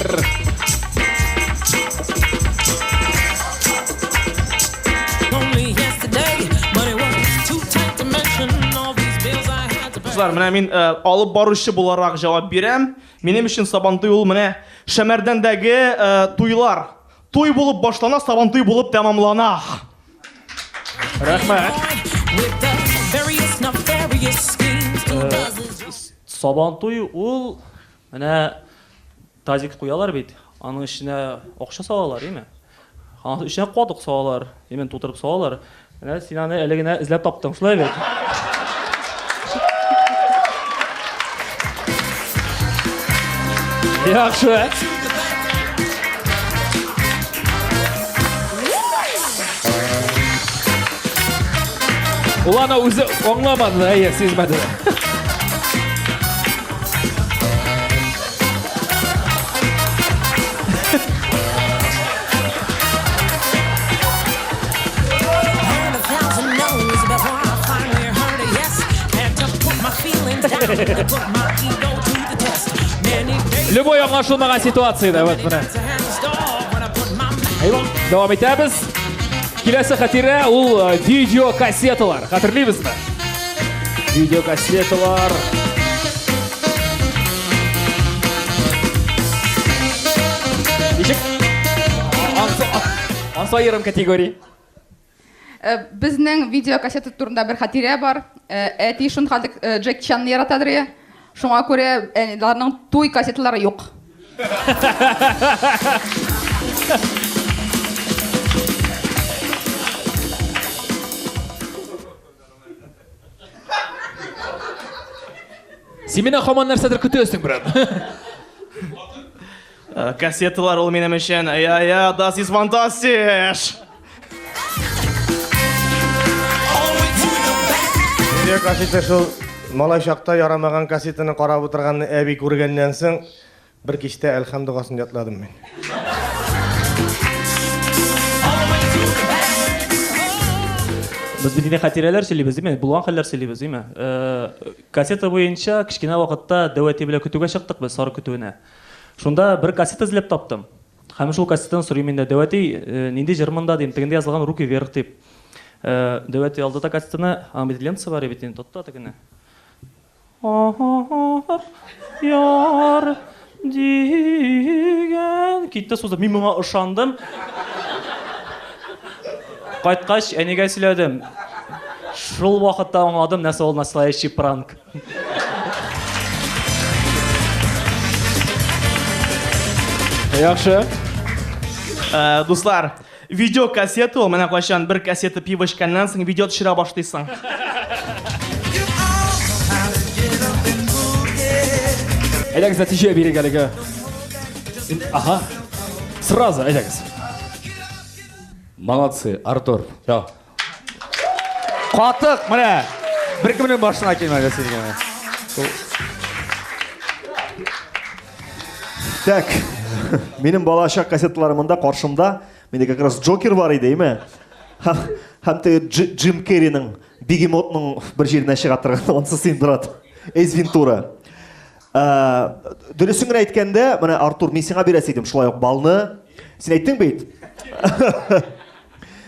Дуслар, менә мин алып баручы буларак җавап бирәм. Минем өчен Сабантуй ул менә Шәмәрдәндәге туйлар. Туй булып башлана, Сабантуй булып тәмамлана. Рәхмәт. Сабантуй ул менә тазик куялар бит. Аның эченә акча салалар, име? Аның эченә кадык салалар, имен тутырып салалар. Менә син аны әле генә эзләп таптың, шулай бит. Яхшы. Ул аны үзе аңламады, әйе, сизмәде. Любой аңлашылмаган ситуацияда вот менә. Әйе, дәвам итәбез. Киләсе хәтирә ул видео кассеталар. Хәтерлибезме? Видео кассеталар. Ничек? Ансы айырым категория. Безнең видео кассета турында бер хатирә бар. Әти шундый Джек Чанны яратадыр. Шуңа күрә аларның туй кассеталары юк. Син менә һаман нәрсәдер көтәсең, брат. Кассеталар ул минем өчен. Я, das ist fantastisch. Видео кассета шул малай чакта ярамаган кассетаны карап утырганны әби күргәннән соң бер кичтә әлхәм дугасын ятладым мин. Без бит хатирәләр сөйлибез, диме? Булган хәлләр сөйлибез, диме? Кассета буенча кичкенә вакытта дәвәти белән көтүгә чыктык без, сары көтүенә. Шунда бер кассета эзләп таптым. Һәм шул кассетаны сорыйм инде, дәвәти нинди җырмында дим, тегендә язылган руки вверх дип. Дәвәти алды да кассетаны, Ахмед Ленца бар бит, тотта тегене. Яр дигән китте сузып, мин моңа ышандым. Кайткач әнигә сөйләдем. Шул вакытта аңладым, нәрсә ул настоящий пранк. Яхшы. Дуслар, видео кассета ул менә кайчан бер кассета пиво эчкәннән соң видео төшерә башлыйсың. Әйдәгез нәтиҗә бирик әлегә. Ага. Сразу әйдәгез. Молодцы, Артур. Yo. Катык, менә. Беркемнең башына килмәгән синең. Так, минем балачак кассеталарымда каршымда менде как раз Джокер бар иде, име? Һәм Джим Керриның Бигемотның бер җиренә чыга торган, онсы син брат. Эйс Вентура. Дөресен генә әйткәндә, менә Артур, мин сиңа бирәс идем шулай ук балны. Син әйттең бит?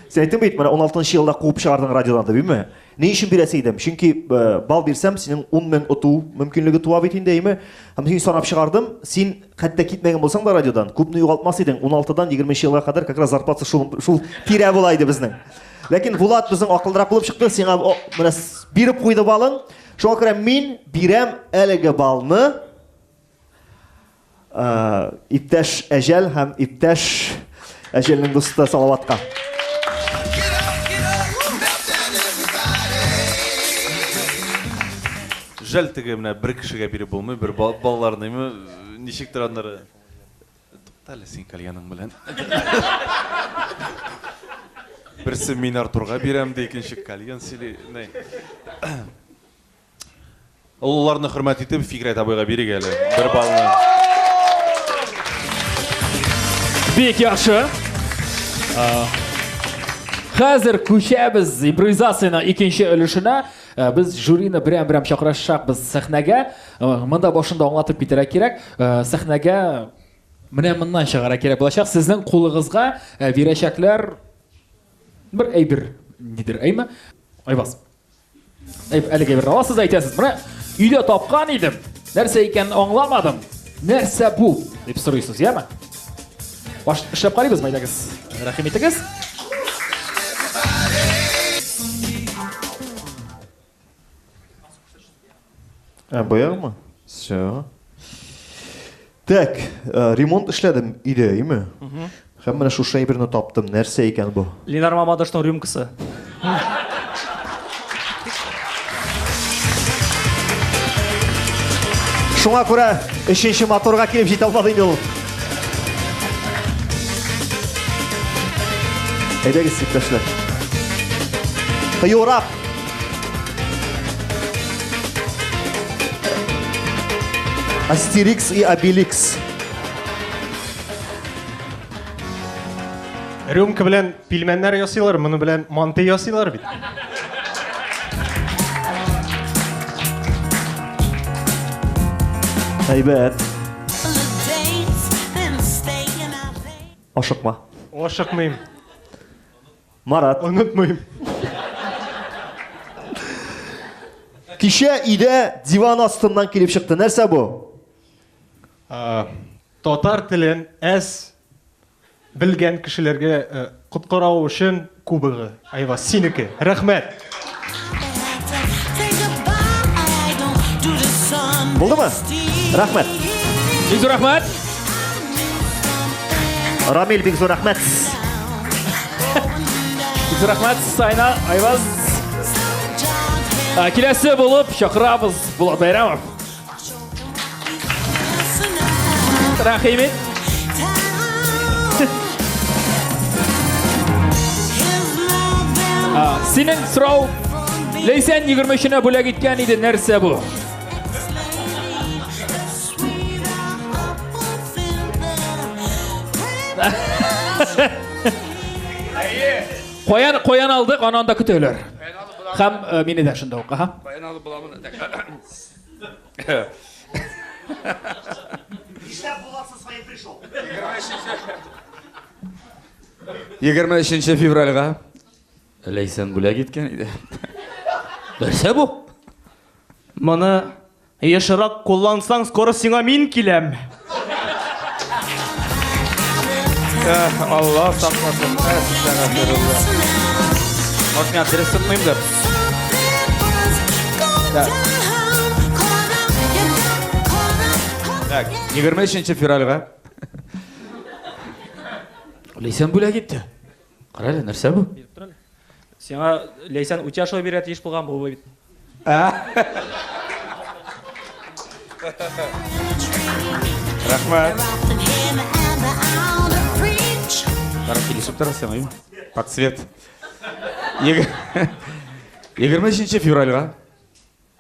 Син әйттең бит, менә 16-нчы елда куып чыгардың радиодан да, биме? Ни өчен бирәс идем? Чөнки бал бирсәм, синең 10 мең оту мөмкинлеге туа бит инде, име? Һәм син санап чыгардым, син хәтта китмәгән булсаң да радиодан, күпне югалтмас идең. 16дан 20 елга кадәр как раз зарплата шул тирә була иде безнең. Ләкин Булат безнең акылдырак булып чыкты, сиңа менә биреп куйды балын. Шуңа күрә мин бирәм әлеге балны иптәш Әҗәл һәм иптәш Әҗәлнең дусты Салаватка. Жәл теге менә бер кешегә биреп булмый, бер балаларны ничектер аннары. Туктале син кальяның белән. Берсе мин Артурга бирәм ди, икенче кальян сөйли. Улларны хөрмәт итеп Фикрәт абыйга бирик әле. Бер балны. Бик яхшы. Хәзер күчәбез импровизацияның икенче өлешенә. Без жюрины берәм-берәм чакырышабыз сәхнәгә. Монда башында аңлатып китәргә кирәк. Сәхнәгә менә моннан чыгара кирәк булачак. Сезнең кулыгызга бирәчәкләр бер әйбер нидер, әйме? Айбас. Әлегә бер аласыз әйтәсез. Менә өйдә тапкан идем. Нәрсә икәнен аңламадым. Нәрсә бу? Дип сорыйсыз, яме? Баш эшләп карыйбыз, мәйдәгез. Рәхим итегез. Боягымы? Все. Так, ремонт эшләдем өйдә, име? Һәм менә шу шәйберне таптым. Нәрсә икән бу? Ленар Мамадовның рюмкасы. Шуңа күрә 3нче моторга килеп җитә алмады инде ул. Әйдәгез, иптәшләр. Кыюрак. Астерикс и Обеликс. Рюмка белән пилмәннәр ясыйлар, моны белән манты ясыйлар бит. Әйбәт. Ашыкма. Ашыкмыйм. Марат. Онытмыйм. Кичә өйдә диван астыннан килеп чыкты. Нәрсә бу? Татар телен әз белгән кешеләргә коткарау өчен кубогы. Айва, синеке. Рәхмәт. Булдымы? Рәхмәт. Бик зур рәхмәт. Рамил, бик зур рәхмәт. Бик зур рәхмәт. Сайна, Айваз. Киләсе булып чакырабыз Булат Байрамов. Рәхимет. Синең сорау Лейсән 23-нә бүләк иткән иде. Нәрсә бу? Қоян алдық, анан да көтөлөр. Һәм мине дә шунда ук, аха. Қоян алып буламын. Нишләп буласыз своим пришел? 23 февральга Лейсан бүләк иткән иде. Нәрсә бу? Моны ешрак куллансаң, скоро сиңа мин киләм. Алла сакласын. Может, меня адрес сытмыйм да? Так, 23 февральга Лейсан бүләк итте. Карале, нәрсә бу? Сиңа Лейсан утяшо бирәт еш булган бу бит. Рахмат. Барып килешеп торасың, ай. Под цвет. 23 февральга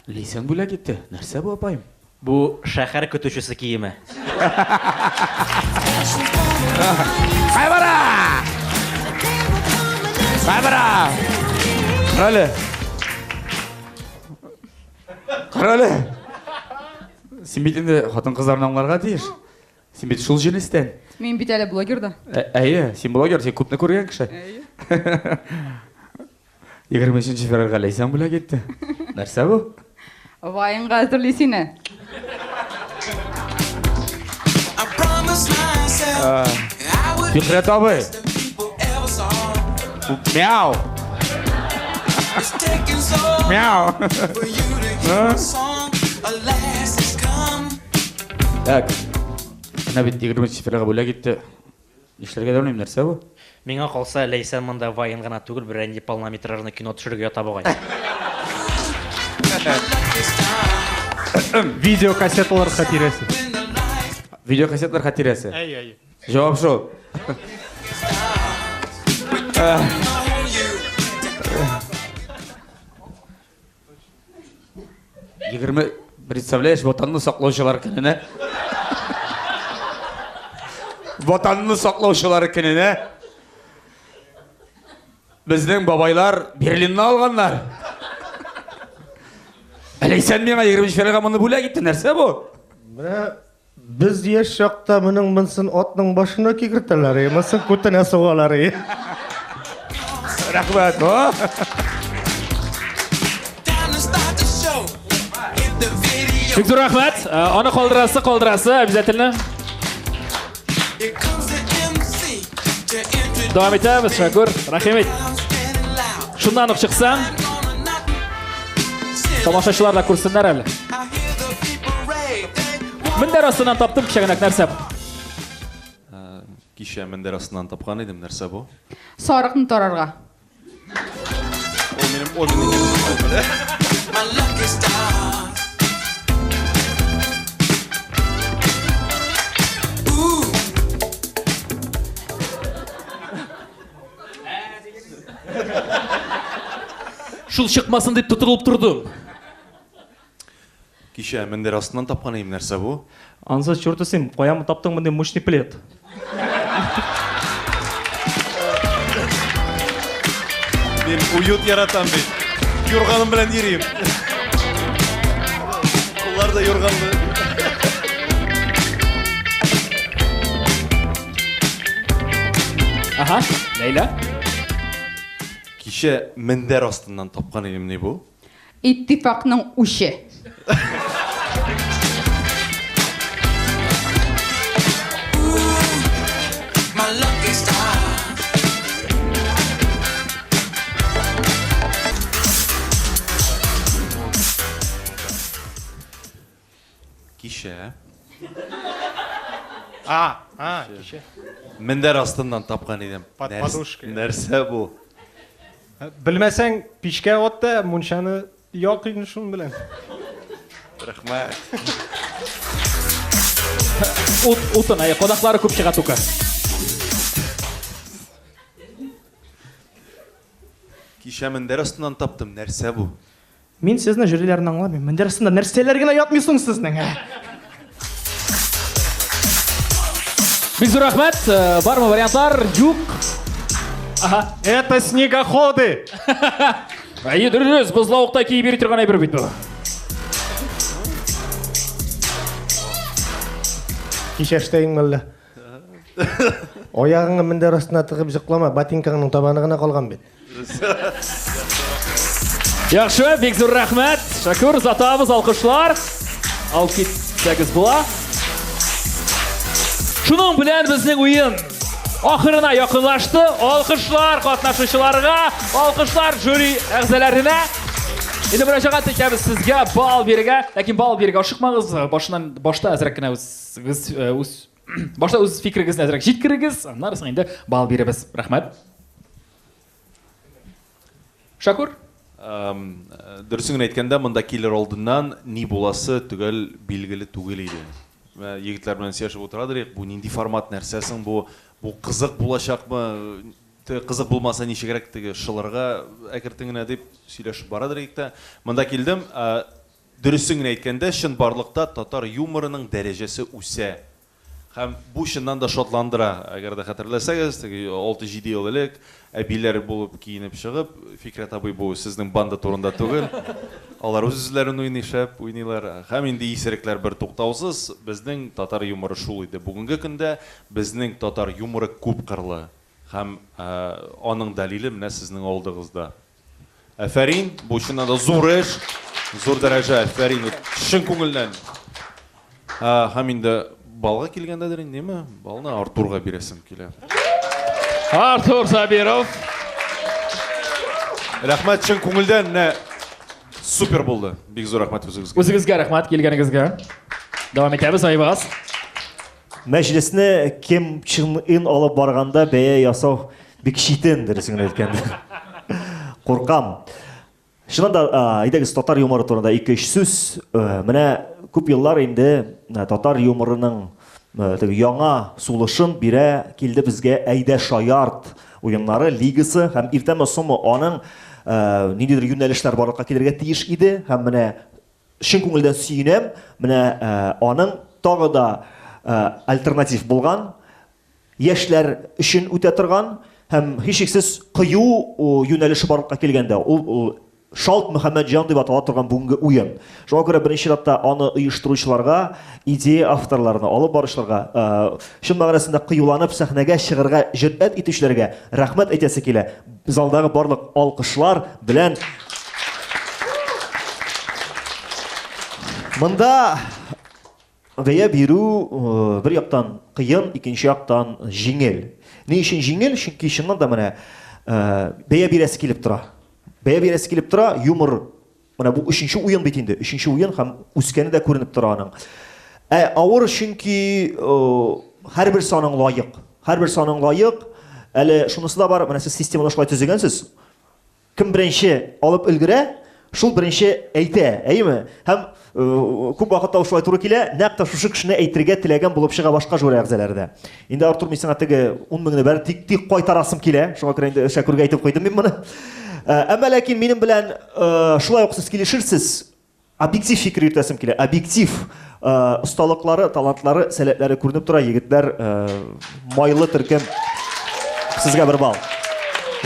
Лейсан бүләк итте. Нәрсә бу, апайым? Бу шәһәр көтүчесе киеме. Кайбара! Кайбара! Карале. Карале. Син бит инде хатын-кызларны аңларга тиеш. Син бит шул җенестән. Мин бит әле блогер да. Әйе, син блогер, син күпне күргән кеше. 23 февральга Лейсан бүләк итте. Нәрсә бу? Ваенга әзерлисене. Фикрәт абый. Мяу. Мяу. Так. Менә бит 23 февральга бүләк итте. Нишләргә дә белмим, нәрсә бу? Миңа калса Лейсан монда ваен гына түгел, бер инде полнометражный кино төшерергә ята бугай. Видеокассеталар хатирәсе. Видеокассетлар хатирәсе. Әй. Җавап шул. Представляешь, ватанны саклаучылар көненә. Ватанны саклаучылар көненә. Безнең бабайлар Берлинны алганнар. Лейсан миңа 23 февральга моны бүләк итте. Нәрсә бу? Менә без яшь чакта моның монсын атның башына кигертәләр, мосын күтенә сугалар. Рәхмәт. Бик зур рәхмәт. Аны калдырасы обязательно. Давам итәбез, Шакур. Рәхимет. Шуннан ук чыксаң, тамашачылар да күрсеннәр әле. Мендер астынан таптым кішігінек нәрсе. Кеше мендер астынан тапқан едім, нәрсе бұл? Сарықны тарарға. Ол менің Шул шықмасын деп тұтылып тұрдым. Кеше мендер астынан тапқан едім, нәрсе бұл? Анса чертесем, қоямы таптың мындай мощный плед. Мен уют яратам бет. Юрғаным білән ерейім. Олар да юрғанды. Аха, Лейла. Кеше мендер астынан тапқан едім, не бұл? İttifakның uşi. Кеше кеше. мендер астынан тапқан едім. Подушка. Нәрсе бұл? Білмәсәң, пишке отта, мұншаны яқын шун білән. Рахмет. Утын, қонақлары көп шыға тұқа. Кеше мендер астынан таптым, нәрсе бұл? Мен сіздің жүрелерін аңламайм. Мендер астында нәрселерген аятмайсың сіздің. Бик зур рахмет. Бар ма вариантлар? Юк. Аха. Это снегоходы. Дұрыс, біз лауықта кей бері тұрған айбір бейт бұл. Кешештейін мүлі. Ояғыңы міндер астына тығып жықлама, ботинкаңның табанығына қалған бет. Яқшы, бек зур рахмет. Шакур, затабыз, алқышлар. Алып кетсәгіз бұла. Шының білән біздің ойын ақырына яқынлашты. Алқышлар қатнашушыларға, алқышлар жюри әғзелеріне. Енді бір жағат екеміз сізге бал беріге. Ләкин бал беріге ашықмағыз. Башта әзіреккіне башта өз фикіріңізін әзірек жеткіріңіз. Нарысың енді бал береміз. Рахмет. Шакур? Дұрысыңын айтканда, мұнда келер алдынан не боласы түгел белгілі түгел еді. Егітлер білен сешіп отырадырық, бұл ненде формат нәрсесің, бұл қызық болашақ мы, қызық болмаса неше керек тігі шыларға әкіртіңіне деп сөйлешіп барадыр екті. Мұнда келдім, дұрысыңын айтканда, шын барлықта татар юморының дәрежесі үсе. Һәм бұл шыннан да шотландыра, әгер де қатырласаңыз, 6-7 ел әлек, әбейлер болып киініп шығып, Фикрет абай бұл сіздің банда турында түгел. Алар өз-өзлерін ойнайлар. Һәм енді есіріклер бір тоқтаусыз, біздің татар юморы шул еді. Бүгінгі күнде біздің татар юморы көп қырлы. Һәм оның дәлелі міне сіздің алдығызда. Әфәрин, бұл шыннан да зор еш, зор дәрәжә, әфәрин, шын көңілден. Һәм енді балға келгендәдер не ме? Балны Артурға бересім келе. Артур Сабиров. Рахмет, шын көңілден супер болды. Бек зор рахмет өзіңізге. Өзіңізге рахмет келгеніңізге. Давам етеміз, айбас. Мәжілісіне кем чын алып барғанда бәе ясау бек шитен дәрісіңін өткенді. Қорқам. Шынында айдағыз татар юморы турында 2-3 сөз. Міне көп еллар енді татар юморының яңа сулышын бире келді бізге әйдә шаярт ойыннары лигасы һәм иртәме соңы аның ниндидер юнәлешләр барлыкка килергә тиеш иде һәм менә шын күңелдән сөенәм менә аның тагы да альтернатив булган яшьләр өчен үтә торган һәм һичшиксез кыю юнәлеше барлыкка килгәндә ул Шалт Мөхәммәтҗан дип атала торган бүгенге уен. Шуңа күрә беренче ратта аны оештыручыларга, идея авторларына, алып баручыларга, шын мәгънәсендә кыюланып сәхнәгә чыгарга җөрьәт итүчеләргә рәхмәт әйтәсе килә. Залдагы барлык алкышлар белән монда бәя бирү бер яктан кыен, икенче яктан җиңел. Ни өчен җиңел? Чөнки чыннан да менә бәя бирәсе килеп тора. Бәя бирәсе килеп тора, юмор. Менә бу 3нче уен бит инде. 3нче уен һәм үскәне дә күренеп тора аның. Авыр чөнки һәрбер саның лаек. Һәрбер саның лаек. Әле шунысы да бар, менә сез системаны шулай төзегәнсез. Кем беренче алып өлгерә, шул беренче әйтә, әйеме? Һәм күп вакытта шулай туры килә, нәкъ шушы кешене әйтергә теләгән булып чыга башка жюри әгъзалары. Инде Артур, мин сиңа теге 10 меңне бер тик кайтарасым килә. Шуңа күрә инде Шәкүргә әйтеп куйдым мин моны. Әмма ләкин минем белән шулай ук сез килешерсез, объектив фикер йөртәсем килә. Объектив осталыклары, талантлары, сәләтләре күренеп тора. Егетләр майлы төркем. Сезгә бер бал.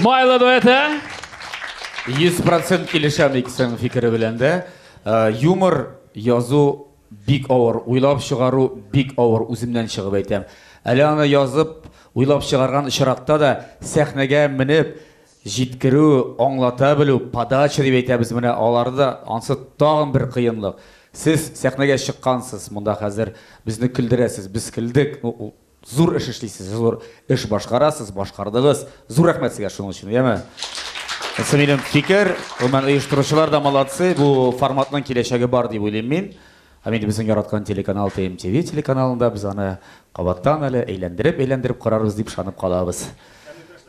Майлы дуэты. 100% килешәм икесенең фикере белән дә. Юмор язу бик авыр, уйлап чыгару бик авыр, үземнән чыгып әйтәм. Әле аны язып, уйлап чыгарган очракта да сәхнәгә менеп, җиткерү, аңлата белү, подача дип әйтәбез менә, аларда ансы тагын бер кыенлык. Сез сәхнәгә чыккансыз, монда хәзер безне көлдерәсез, без көлдек. Зур эш эшлисез, зур эш башкарасыз, башкардыгыз. Зур рәхмәт сезгә шуның өчен, яме? Минем фикер, мен оештыручылар да молодцы, бу форматның киләчәге бар дип уйлыйм мин. Һәм инде безнең яраткан телеканал TMTV телеканалында без аны кабаттан әле әйләндереп карарбыз дип ышанып калабыз.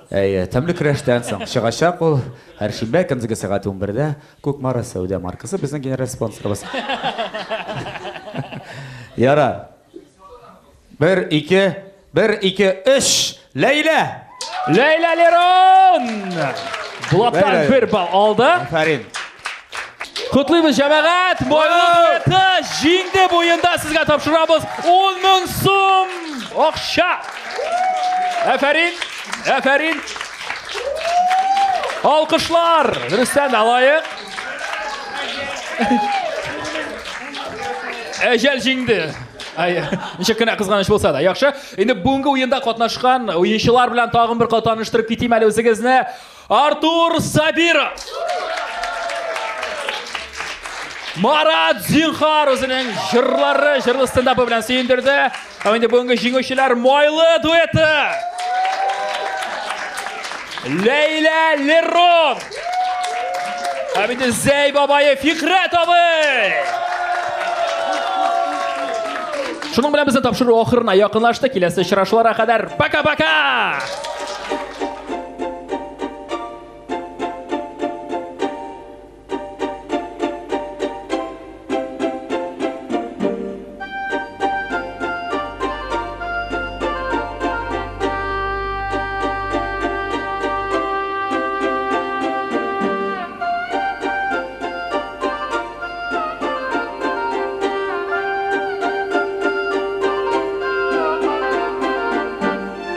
Тәмле көрәштән соң чыгачак ул һәр шимбә көндезге сәгать 11-дә Күкмара Сәүдә маркасы безнең генераль спонсорыбыз. Яра. 1, 2, 3, Ләйлә! Ләйлә Лерон! Булаттан бер бал алды. Афарин. Құтлыйбыз жәмәғәт, майлы дуэты жеңді бойында сізге тапшырамыз 10 мың сум ақша. Әфәрин. Алқышлар, Рүстәм алайық. Әжәл жеңді. Неше кенә кызганыч булса да, яхшы. Инде бүгенге уенда катнашкан уенчылар белән тагын бер катнаштырып китим әле үзегезне. Артур Сабиров. Марат Зинхар үзенең җырлары, җырлы стендапы белән сөендерде. Һәм инде бүгенге җиңүчеләр майлы дуэты. Ләйлә Лерон. Һәм инде Зәй бабае Фикрәт абый. Шуның белән безнең тапшыру ахырына якынлашты. Киләсе очрашуларга кадәр пока-пока!